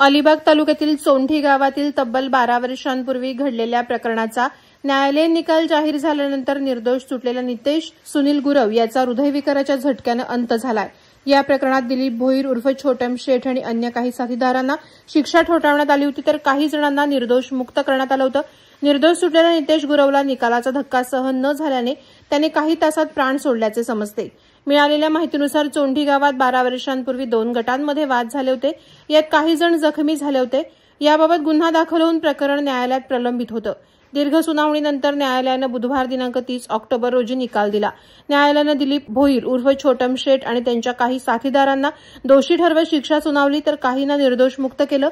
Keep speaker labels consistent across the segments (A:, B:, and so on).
A: अलिबाग तालुक्यातील चोंढी गावातील तब्बल 12 वर्षांपूर्वी घडलेल्या प्रकरणाचा न्यायालयीन निकाल जाहीर झाल्यानंतर निर्दोष सुटलेला नितेश सुनील गुरव याचा हृदयविकाराच्या झटक्यानं अंत झालाय। या प्रकरणात दिलीप भोईर उर्फ छोटम शेठ आणि अन्य काही साथीदारांना शिक्षा ठोठावण्यात आली होती, तर काही जणांना निर्दोष मुक्त करण्यात आलं होतं। निर्दोष सुटलेल्या नितेश गुरवला निकालाचा धक्का सहन न झाल्याने त्याने काही तासात प्राण सोडल्याचे समजते। मिळालेल्या माहितीनुसार चोंढी गावात 12 वर्षांपूर्वी 2 गटांमध्ये वाद झाले होते। यात काही जण जखमी झाले होते। याबाबत गुन्हा दाखल होऊन प्रकरण न्यायालयात प्रलंबित होतं। दीर्घ सुनावणीनंतर न्यायालयानं बुधवार दिनांक 30 ऑक्टोबर रोजी निकाल दिला। न्यायालयानं दिलीप भोईर उर्फ छोटम शेठ आणि त्यांच्या काही साथीदारांना दोषी ठरवत शिक्षा सुनावली, तर काहींना निर्दोष मुक्त केलं।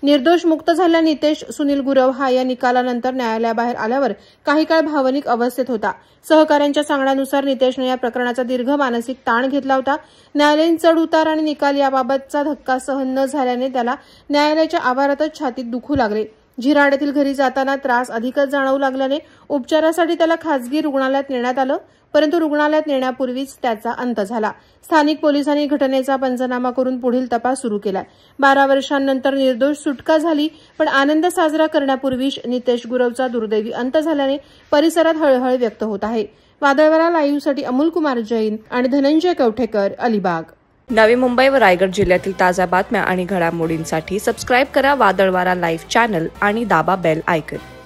A: निर्दोष मुक्त झालेला नितेश सुनील गुरव हा या निकालानंतर न्यायालयाबाहेर आल्यावर काही काळ भावनिक अवस्थेत होता। सहकाऱ्यांच्या सांगण्यानुसार नितेशने या प्रकरणाचा दीर्घ मानसिक ताण घेतला होता। न्यायालयीन चढ-उतार आणि निकाल याबाबतचा धक्का सहन न झाल्याने त्याला न्यायालयाच्या आवारातच छातीत दुखू लागले। झिराड येथील घरी जाताना त्रास अधिकच जाणवू लागल्याने उपचारासाठी त्याला खासगी रुग्णालयात नेण्यात आलं, परंतु रुग्णालयात नेण्यापूर्वीच त्याचा अंत झाला। स्थानिक पोलिसांनी घटनेचा पंचनामा करून पुढील तपास सुरू केलाय। 12 वर्षांनंतर निर्दोष सुटका झाली, पण आनंद साजरा करण्यापूर्वीच नितेश गुरवचा दुर्दैवी अंत झाल्याने परिसरात हळहळ व्यक्त होत आहे। वादळवारा लाईव्हसाठी अमोल कुमार जैन आणि धनंजय कवठेकर, अलिबाग।
B: नवी मुंबई व रायगड जिल्ह्यातील ताज्या बातम्या आणि घडामोडींसाठी सबस्क्राईब करा वादळवारा लाईव्ह चॅनल आणि दाबा बेल आयकॉन।